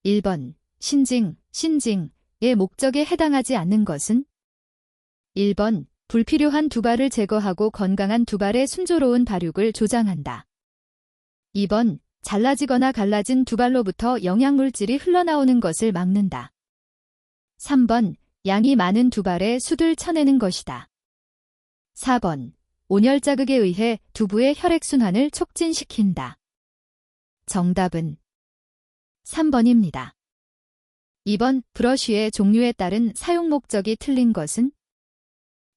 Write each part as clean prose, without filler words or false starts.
1번 신징의 목적에 해당하지 않는 것은? 1번 불필요한 두발을 제거하고 건강한 두발의 순조로운 발육을 조장한다. 2번 잘라지거나 갈라진 두발로부터 영양물질이 흘러나오는 것을 막는다. 3번 양이 많은 두발에 숯을 쳐내는 것이다. 4번 온열 자극에 의해 두부의 혈액순환을 촉진시킨다. 정답은 3번입니다. 2번 브러쉬의 종류에 따른 사용 목적이 틀린 것은?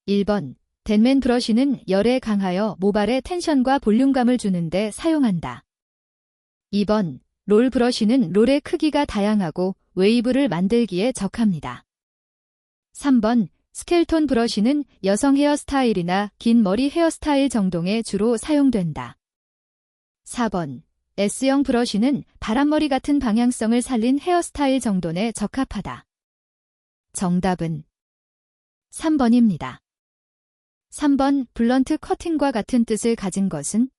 1번 덴맨 브러쉬는 열에 강하여 모발에 텐션과 볼륨감을 주는데 사용한다. 2번 롤 브러쉬는 롤의 크기가 다양하고 웨이브를 만들기에 적합니다. 3번 스켈톤 브러쉬는 여성 헤어스타일이나 긴 머리 헤어스타일 정동에 주로 사용된다. 4번 S형 브러쉬는 바람머리 같은 방향성을 살린 헤어스타일 정돈에 적합하다. 정답은 3번입니다. 3번 블런트 커팅과 같은 뜻을 가진 것은?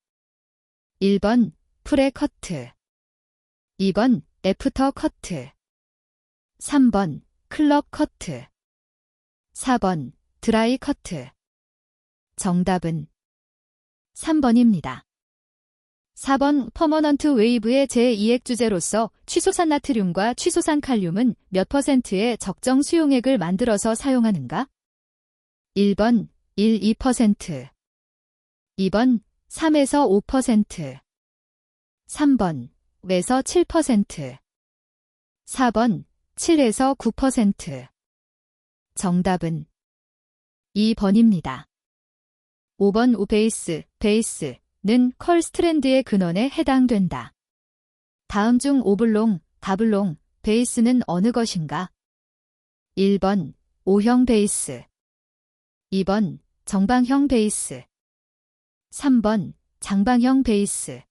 1번 프레 커트, 2번 애프터 커트, 3번 클럽 커트, 4번 드라이 커트. 정답은 3번입니다. 4번 퍼머넌트 웨이브의 제2액 주제로서 취소산 나트륨과 취소산 칼륨은 몇 %의 적정 수용액을 만들어서 사용하는가? 1번 1-2%, 2번 3에서 5%, 3번 5에서 7%, 4번 7에서 9%. 정답은 2번입니다. 5번 베이스는 컬 스트랜드의 근원에 해당된다. 다음 중 오블롱, 가블롱, 베이스는 어느 것인가? 1번 O형 베이스, 2번 정방형 베이스, 3번 장방형 베이스,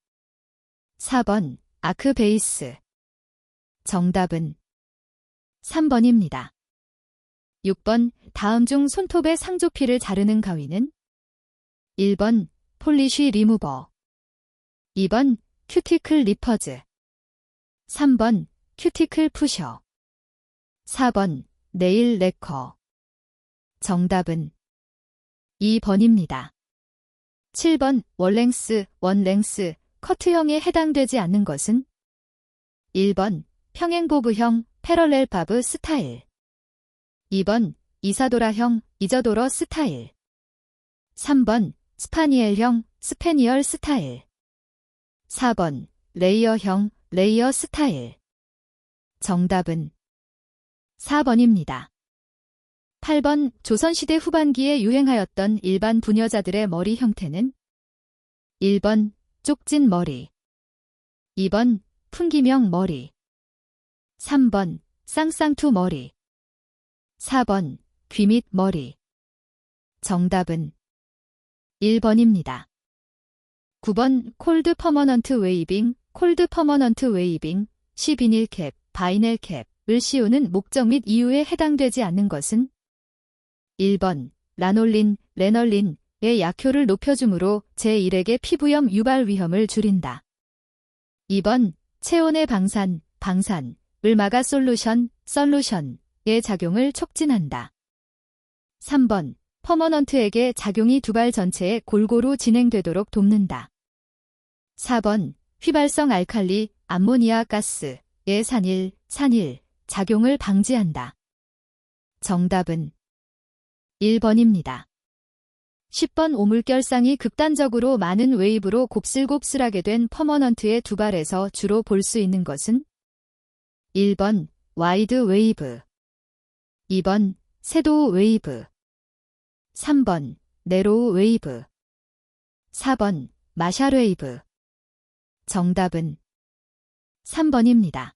4번 아크 베이스. 정답은 3번입니다. 6번 다음 중 손톱의 상조피를 자르는 가위는? 1번 폴리쉬 리무버, 2번 큐티클 리퍼즈, 3번 큐티클 푸셔, 4번 네일 레커. 정답은 2번입니다. 7번 원랭스, 커트형에 해당되지 않는 것은? 1번 평행보브형, 패러렐 바브 스타일, 2번 이사도라형, 이저도러 스타일, 3번 스파니엘형, 스페니얼 스타일, 4번 레이어형, 레이어 스타일. 정답은 4번입니다. 8번 조선시대 후반기에 유행하였던 일반 부녀자들의 머리 형태는? 1번 쪽진 머리, 2번 풍기명 머리, 3번 쌍쌍투 머리, 4번 귀밑 머리. 정답은 1번입니다. 9번 콜드 퍼머넌트 웨이빙, 시비닐캡, 바이넬캡을 씌우는 목적 및 이유에 해당되지 않는 것은? 1번 레널린의 약효를 높여줌으로 제1액의 피부염 유발 위험을 줄인다. 2번 체온의 방산을 막아 솔루션의 작용을 촉진한다. 3번 퍼머넌트액의 작용이 두발 전체에 골고루 진행되도록 돕는다. 4번 휘발성 알칼리 암모니아 가스의 산일 작용을 방지한다. 정답은 1번입니다. 10번 오물결상이 극단적으로 많은 웨이브로 곱슬곱슬하게 된 퍼머넌트의 두발에서 주로 볼 수 있는 것은? 1번 와이드 웨이브, 2번 섀도우 웨이브, 3번 네로우 웨이브, 4번 마샬 웨이브. 정답은 3번입니다.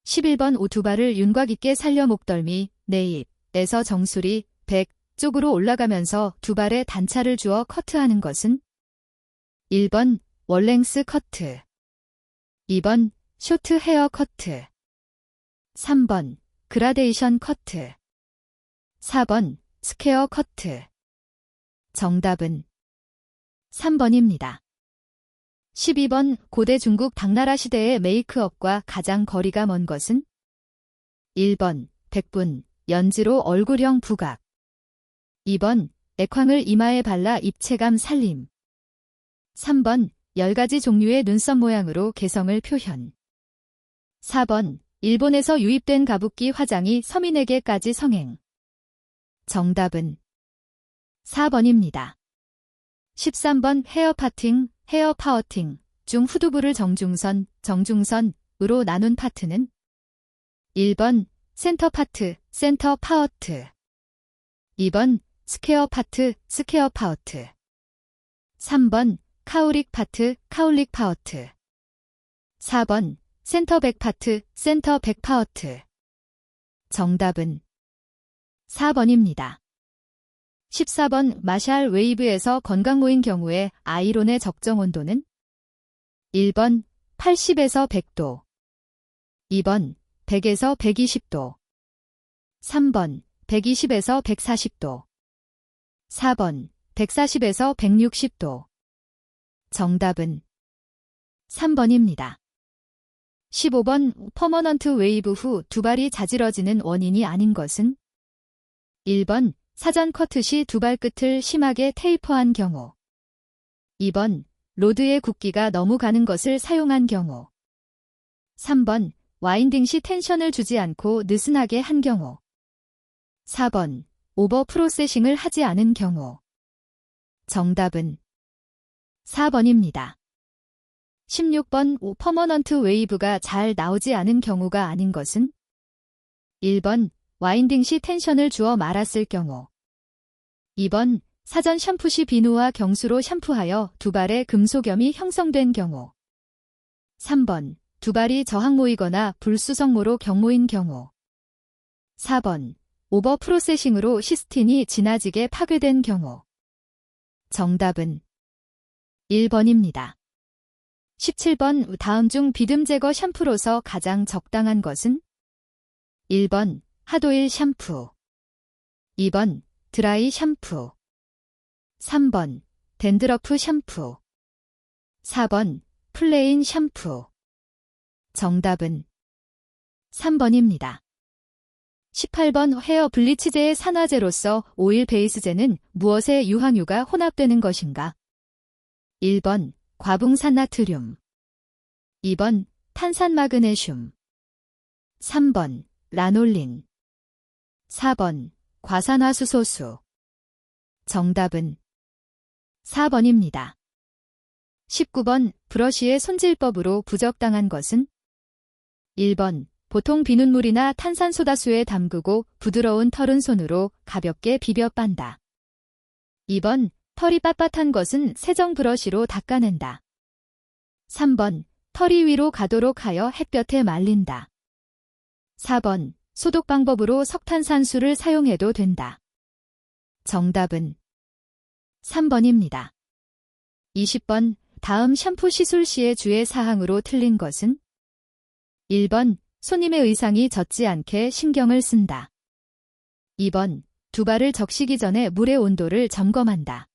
11번 오두발을 윤곽 있게 살려 목덜미, 네잎에서 정수리, 백 쪽으로 올라가면서 두발에 단차를 주어 커트하는 것은? 1번 월랭스 커트, 2번 쇼트 헤어 커트, 3번 그라데이션 커트, 4번 스퀘어 커트. 정답은 3번입니다. 12번 고대 중국 당나라 시대의 메이크업과 가장 거리가 먼 것은? 1번 백분, 연지로 얼굴형 부각. 2번 액황을 이마에 발라 입체감 살림. 3번 10가지 종류의 눈썹 모양으로 개성을 표현. 4번 일본에서 유입된 가부키 화장이 서민에게까지 성행. 정답은 4번입니다. 13번 헤어 파팅, 헤어 파워팅 중 후두부를 정중선으로 나눈 파트는? 1번 센터 파트, 센터 파워트. 2번 스퀘어 파트, 스퀘어 파워트. 3번 카울릭 파트, 카울릭 파워트. 4번 센터 백 파트, 센터 백 파워트. 정답은 4번입니다. 14번 마샬 웨이브에서 건강모인 경우에 아이론의 적정 온도는? 1번 80에서 100도. 2번 100에서 120도. 3번 120에서 140도. 4번 140에서 160도. 정답은 3번입니다. 15번 퍼머넌트 웨이브 후 두발이 자지러지는 원인이 아닌 것은? 1번 사전 커트 시 두발 끝을 심하게 테이퍼한 경우. 2번 로드의 굵기가 너무 가는 것을 사용한 경우. 3번 와인딩 시 텐션을 주지 않고 느슨하게 한 경우. 4번 오버 프로세싱을 하지 않은 경우. 정답은 4번입니다. 16번 퍼머넌트 웨이브가 잘 나오지 않은 경우가 아닌 것은? 1번 와인딩 시 텐션을 주어 말았을 경우. 2번 사전 샴푸 시 비누와 경수로 샴푸하여 두발에 금속염이 형성된 경우. 3번 두발이 저항 모이거나 불수성모로 경모인 경우. 4번 오버 프로세싱으로 시스틴이 지나치게 파괴된 경우. 정답은 1번입니다. 17번 다음 중 비듬 제거 샴푸로서 가장 적당한 것은? 1번 핫오일 샴푸. 2번 드라이 샴푸. 3번 댄드러프 샴푸. 4번 플레인 샴푸. 정답은 3번입니다. 18번 헤어 블리치제의 산화제로서 오일 베이스제는 무엇의 유황유가 혼합되는 것인가? 1번 과붕산나트륨. 2번 탄산마그네슘. 3번 라놀린. 4번 과산화수소수. 정답은 4번입니다. 19번 브러쉬의 손질법으로 부적당한 것은? 1번 보통 비눗물이나 탄산소다수에 담그고 부드러운 털은 손으로 가볍게 비벼 빤다. 2번 털이 빳빳한 것은 세정 브러쉬로 닦아낸다. 3번 털이 위로 가도록 하여 햇볕에 말린다. 4번 소독 방법으로 석탄산수를 사용해도 된다. 정답은 3번입니다. 20번 다음 샴푸 시술 시의 주의 사항으로 틀린 것은? 1번 손님의 의상이 젖지 않게 신경을 쓴다. 2번 두발을 적시기 전에 물의 온도를 점검한다.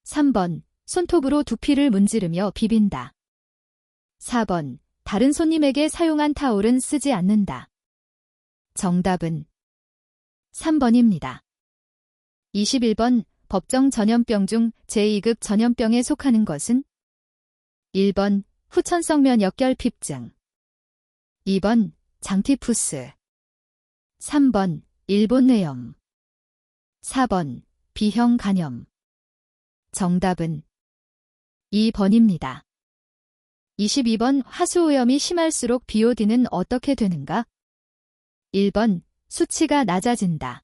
3번 손톱으로 두피를 문지르며 비빈다. 4번 다른 손님에게 사용한 타올은 쓰지 않는다. 정답은 3번입니다. 21번 법정 전염병 중 제2급 전염병에 속하는 것은? 1번 후천성면 역결핍증. 2번 장티푸스. 3번 일본뇌염. 4번 B형 간염. 정답은 2번입니다. 22번 하수오염이 심할수록 BOD는 어떻게 되는가? 1번 수치가 낮아진다.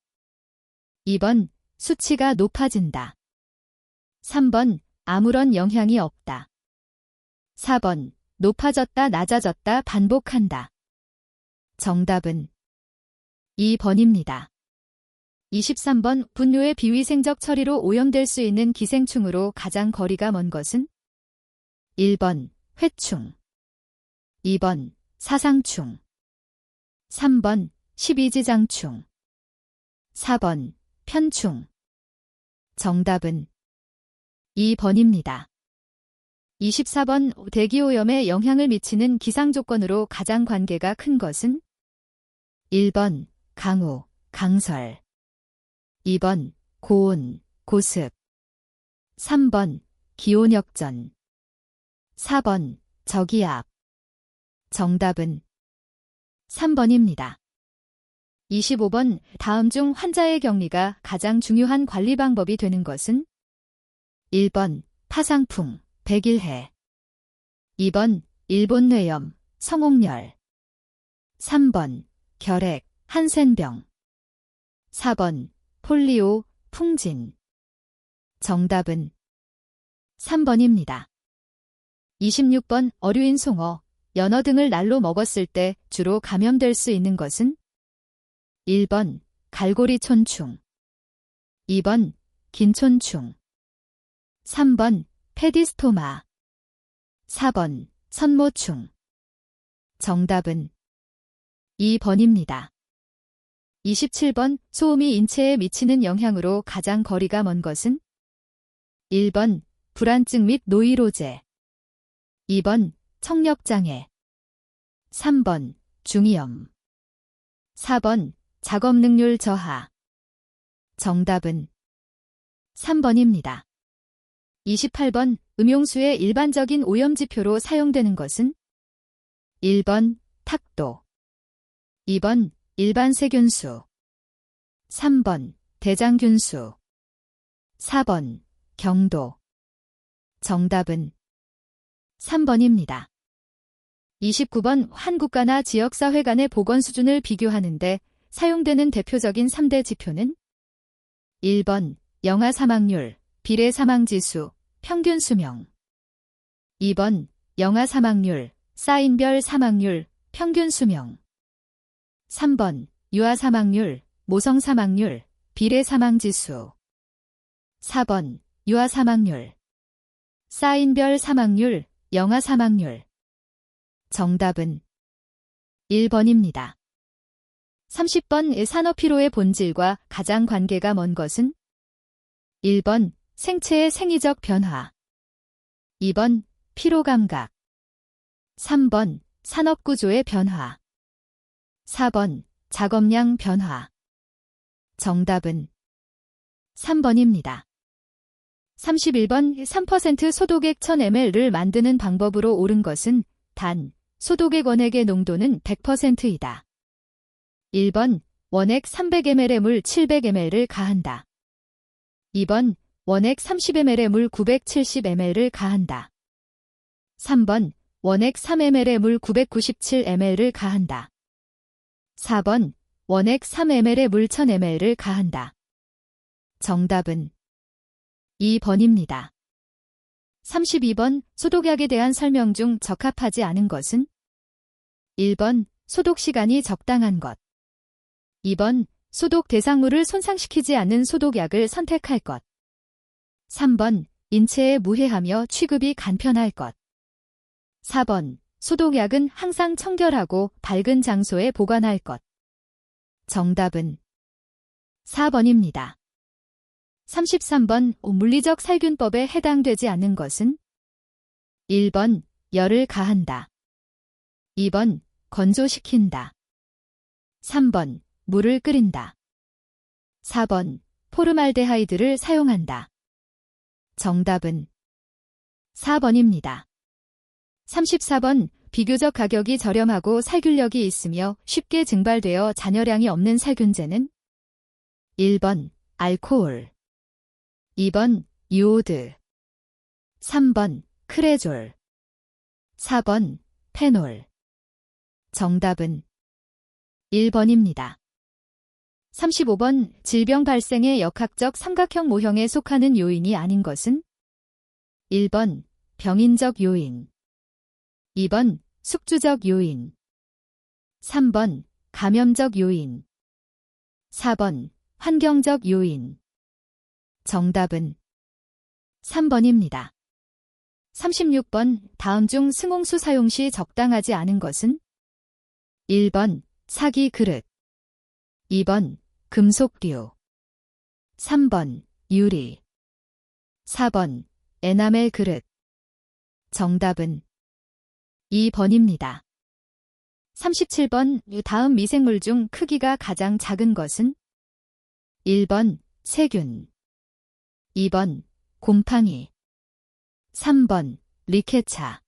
2번 수치가 높아진다. 3번 아무런 영향이 없다. 4번 높아졌다 낮아졌다 반복한다. 정답은 2번입니다. 23번 분뇨의 비위생적 처리로 오염될 수 있는 기생충으로 가장 거리가 먼 것은? 1번 회충. 2번 사상충. 3번 십이지장충. 4번 편충. 정답은 2번입니다. 24번 대기오염에 영향을 미치는 기상조건으로 가장 관계가 큰 것은 1번 강우, 강설 2번 고온, 고습 3번 기온역전 4번 저기압 정답은 3번입니다. 25번 다음 중 환자의 격리가 가장 중요한 관리 방법이 되는 것은 1번 파상풍, 백일해 2번 일본뇌염, 성홍열 3번 결핵, 한센병 4번 폴리오, 풍진 정답은 3번입니다. 26번 어류인 송어, 연어 등을 날로 먹었을 때 주로 감염될 수 있는 것은 1번 갈고리촌충 2번 긴촌충 3번 페디스토마 4번 선모충 정답은 2번입니다. 27번 소음이 인체에 미치는 영향으로 가장 거리가 먼 것은 1번 불안증 및 노이로제 2번 청력장애 3번 중이염 4번 작업능률 저하 정답은 3번입니다. 28번 음용수의 일반적인 오염지표로 사용되는 것은 1번 탁도 2번 일반 세균수 3번 대장균수 4번 경도 정답은 3번입니다. 29번 한 국가나 지역사회 간의 보건 수준을 비교하는데 사용되는 대표적인 3대 지표는 1번 영아 사망률, 비례 사망지수, 평균 수명 2번 영아 사망률, 사인별 사망률, 평균 수명 3번 유아 사망률, 모성 사망률, 비례 사망지수 4번 유아 사망률, 사인별 사망률, 영아 사망률 정답은 1번입니다. 30번 산업피로의 본질과 가장 관계가 먼 것은 1번 생체의 생리적 변화 2번 피로감각 3번 산업구조의 변화 4번 작업량 변화 정답은 3번입니다. 31번 3% 소독액 1000ml를 만드는 방법으로 옳은 것은 단, 소독액 원액의 농도는 100%이다. 1번 원액 300ml의 물 700ml를 가한다. 2번 원액 30ml의 물 970ml를 가한다. 3번 원액 3ml의 물 997ml를 가한다. 4번 원액 3ml의 물 1000ml를 가한다. 정답은 2번입니다. 32번 소독약에 대한 설명 중 적합하지 않은 것은 1번 소독 시간이 적당한 것 2번 소독 대상물을 손상시키지 않는 소독약을 선택할 것 3번 인체에 무해하며 취급이 간편할 것 4번 소독약은 항상 청결하고 밝은 장소에 보관할 것 정답은 4번입니다. 33번 물리적 살균법에 해당되지 않는 것은 1번 열을 가한다. 2번 건조시킨다. 3번 물을 끓인다. 4번 포르말데하이드를 사용한다. 정답은 4번입니다. 34번 비교적 가격이 저렴하고 살균력이 있으며 쉽게 증발되어 잔여량이 없는 살균제는 1번 알코올 2번 유오드 3번 크레졸 4번 페놀 정답은 1번입니다. 35번 질병 발생의 역학적 삼각형 모형에 속하는 요인이 아닌 것은 1번 병인적 요인 2번 숙주적 요인 3번 감염적 요인 4번 환경적 요인 정답은 3번입니다. 36번 다음 중 승홍수 사용 시 적당하지 않은 것은 1번 사기 그릇 2번 금속류 3번 유리 4번 에나멜 그릇 정답은 2번입니다. 37번 다음 미생물 중 크기가 가장 작은 것은 1번 세균, 2번 곰팡이, 3번 리케차,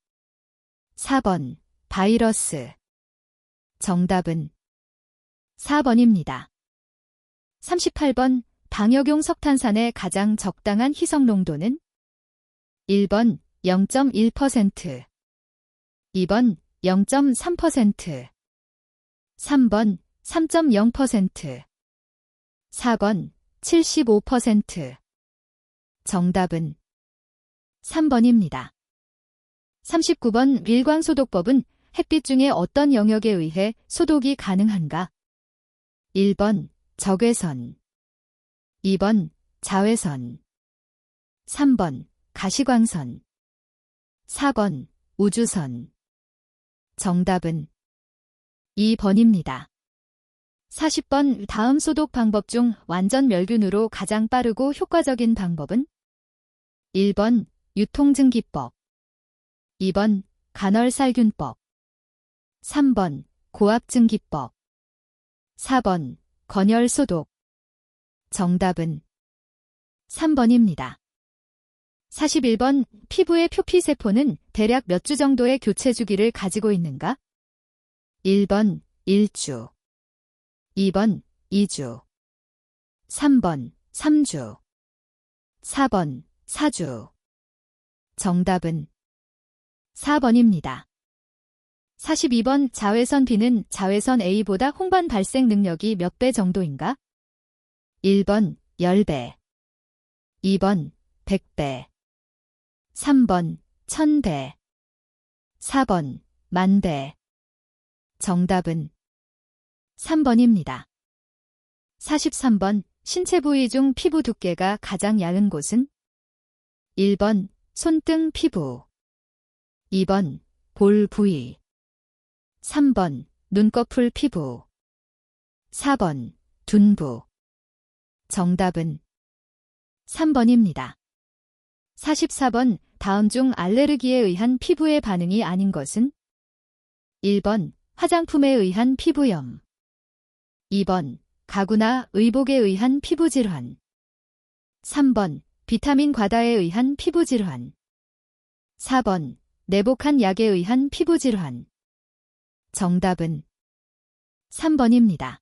4번 바이러스. 정답은 4번입니다. 38번 방역용 석탄산의 가장 적당한 희석 농도는 1번 0.1%, 2번 0.3%, 3번 3.0%, 4번 75%. 정답은 3번입니다. 39번 밀광소독법은 햇빛 중에 어떤 영역에 의해 소독이 가능한가? 1번 적외선, 2번 자외선, 3번 가시광선, 4번 우주선. 정답은 2번입니다. 40번 다음 소독 방법 중 완전 멸균으로 가장 빠르고 효과적인 방법은 1번 유통증기법, 2번 간헐살균법, 3번 고압증기법, 4번 건열소독. 정답은 3번입니다. 41번 피부의 표피세포는 대략 몇 주 정도의 교체 주기를 가지고 있는가? 1번 1주, 2번 2주, 3번 3주, 4번 4주. 정답은 4번입니다. 42번 자외선 B는 자외선 A보다 홍반 발생 능력이 몇 배 정도인가? 1번 10배, 2번 100배, 3번 1000배, 4번 10,000배. 정답은 3번입니다. 43번 신체 부위 중 피부 두께가 가장 얇은 곳은 1번 손등 피부, 2번 볼 부위, 3번 눈꺼풀 피부, 4번 둔부. 정답은 3번입니다. 44번 다음 중 알레르기에 의한 피부의 반응이 아닌 것은 1번 화장품에 의한 피부염, 2번 가구나 의복에 의한 피부질환, 3번 비타민 과다에 의한 피부질환, 4번 내복한 약에 의한 피부질환. 정답은 3번입니다.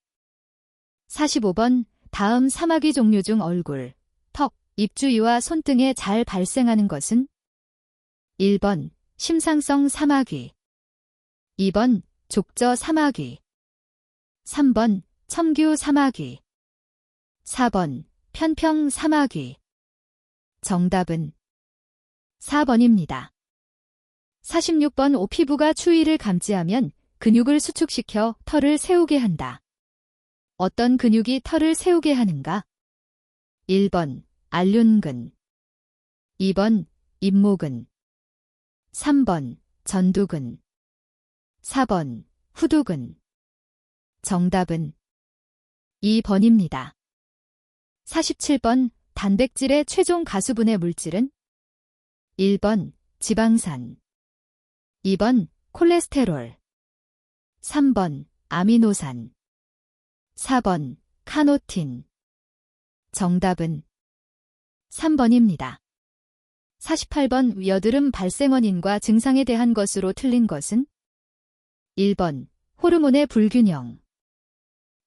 45번 다음 사마귀 종류 중 얼굴, 턱, 입주위와 손등에 잘 발생하는 것은 1번 심상성 사마귀, 2번 족저 사마귀, 3번 첨규 사마귀, 4번 편평 사마귀. 정답은 4번입니다. 46번 피부가 추위를 감지하면 근육을 수축시켜 털을 세우게 한다. 어떤 근육이 털을 세우게 하는가? 1번 알륜근, 2번 잇모근, 3번 전두근, 4번 후두근. 정답은 2번입니다. 47번 단백질의 최종 가수분해 물질은 1번 지방산, 2번 콜레스테롤, 3번 아미노산, 4번 카노틴. 정답은 3번입니다. 48번 여드름 발생 원인과 증상에 대한 것으로 틀린 것은 1번 호르몬의 불균형,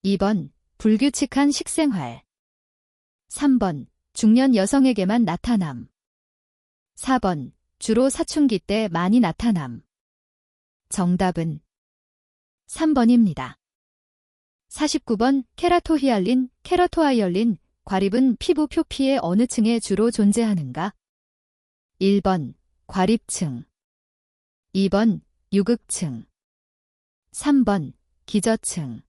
2번 불규칙한 식생활, 3번 중년 여성에게만 나타남, 4번 주로 사춘기 때 많이 나타남. 정답은 3번입니다. 49번 케라토히알린, 케라토아이얼린, 과립은 피부 표피의 어느 층에 주로 존재하는가? 1번 과립층, 2번 유극층, 3번 기저층,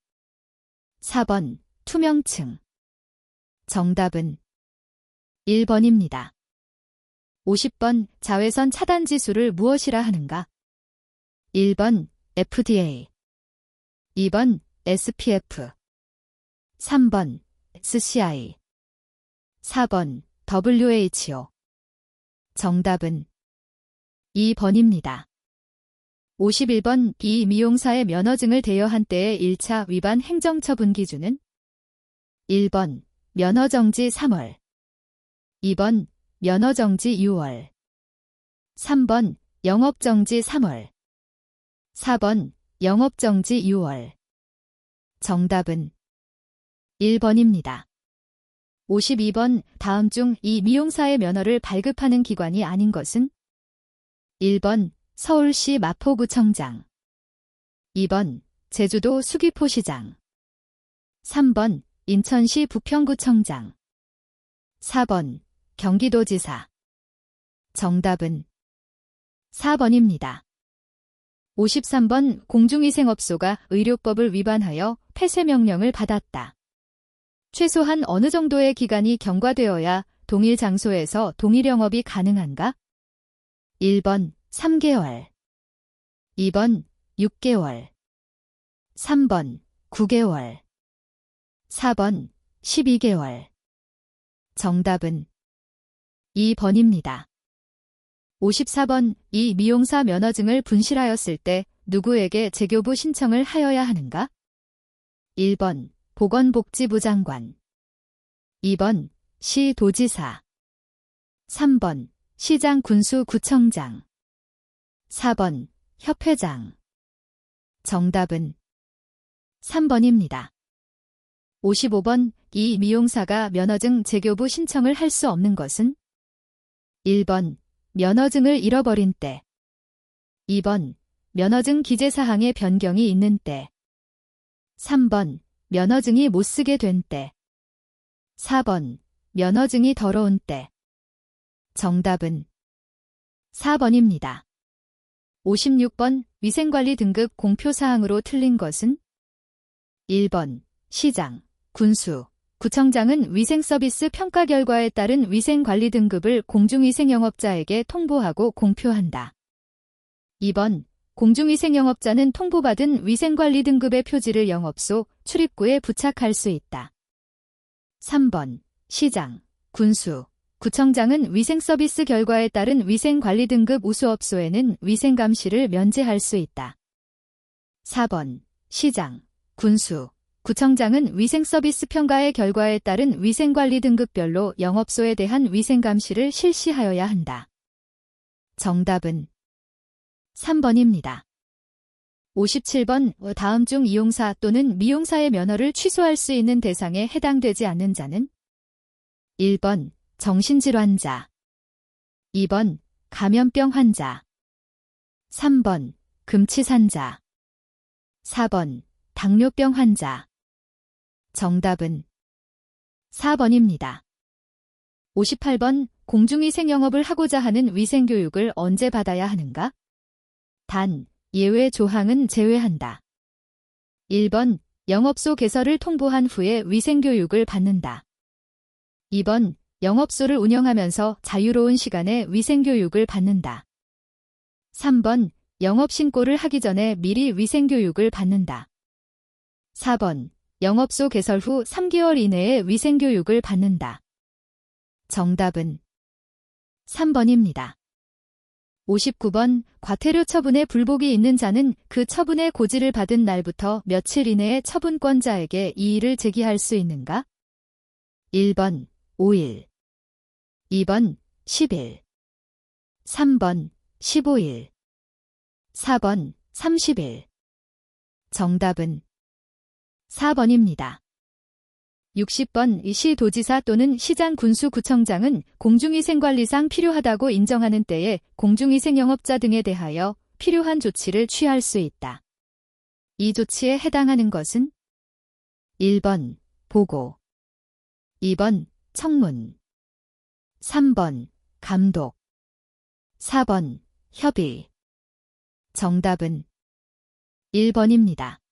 4번 투명층. 정답은 1번입니다. 50번 자외선 차단 지수를 무엇이라 하는가? 1번 FDA, 2번 SPF, 3번 SCI, 4번 WHO. 정답은 2번입니다. 51번 이 미용사의 면허증을 대여한 때의 1차 위반 행정처분 기준은 1번 면허정지 3월 2번 면허정지 6월 3번 영업정지 3월 4번 영업정지 6월 정답은 1번입니다. 52번 다음 중 이 미용사의 면허를 발급하는 기관이 아닌 것은 1번 서울시 마포구청장 2번 제주도 수기포시장 3번 인천시 부평구청장 4번 경기도지사 정답은 4번입니다. 53번 공중위생업소가 의료법을 위반하여 폐쇄명령을 받았다. 최소한 어느 정도의 기간이 경과되어야 동일 장소에서 동일 영업이 가능한가? 1번 3개월 2번 6개월 3번 9개월 4번 12개월 정답은 2번입니다. 54번 이 미용사 면허증을 분실하였을 때 누구에게 재교부 신청을 하여야 하는가? 1번 보건복지부 장관 2번 시도지사 3번 시장 군수구청장 4번 협회장 정답은 3번입니다. 55번 이 미용사가 면허증 재교부 신청을 할 수 없는 것은 1번 면허증을 잃어버린 때 2번 면허증 기재사항의 변경이 있는 때 3번 면허증이 못쓰게 된 때 4번 면허증이 더러운 때 정답은 4번입니다. 56번 위생관리 등급 공표사항으로 틀린 것은 1번 시장, 군수, 구청장은 위생서비스 평가 결과에 따른 위생관리 등급을 공중위생영업자에게 통보하고 공표한다. 2번 공중위생영업자는 통보받은 위생관리 등급의 표지를 영업소 출입구에 부착할 수 있다. 3번 시장, 군수, 구청장은 위생서비스 결과에 따른 위생관리 등급 우수업소에는 위생감시를 면제할 수 있다. 4번 시장, 군수, 구청장은 위생서비스 평가의 결과에 따른 위생관리 등급별로 영업소에 대한 위생감시를 실시하여야 한다. 정답은 3번입니다. 57번 다음 중 이용사 또는 미용사의 면허를 취소할 수 있는 대상에 해당되지 않는 자는 1번 정신질환자 2번 감염병 환자 3번 금치산자 4번 당뇨병 환자 정답은 4번입니다. 58번 공중위생영업을 하고자 하는 위생교육을 언제 받아야 하는가? 단, 예외 조항은 제외한다. 1번 영업소 개설을 통보한 후에 위생교육을 받는다. 2번 영업소를 운영하면서 자유로운 시간에 위생교육을 받는다. 3번 영업신고를 하기 전에 미리 위생교육을 받는다. 4번 영업소 개설 후 3개월 이내에 위생교육을 받는다. 정답은 3번입니다. 59번 과태료 처분에 불복이 있는 자는 그 처분의 고지를 받은 날부터 며칠 이내에 처분권자에게 이의를 제기할 수 있는가? 1번 5일 2번 10일 3번 15일 4번 30일 정답은 4번입니다. 60번 시도지사 또는 시장 군수구청장은 공중위생관리상 필요하다고 인정하는 때에 공중위생영업자 등에 대하여 필요한 조치를 취할 수 있다. 이 조치에 해당하는 것은 1번 보고 2번 청문 3번 감독 4번 협의 정답은 1번입니다.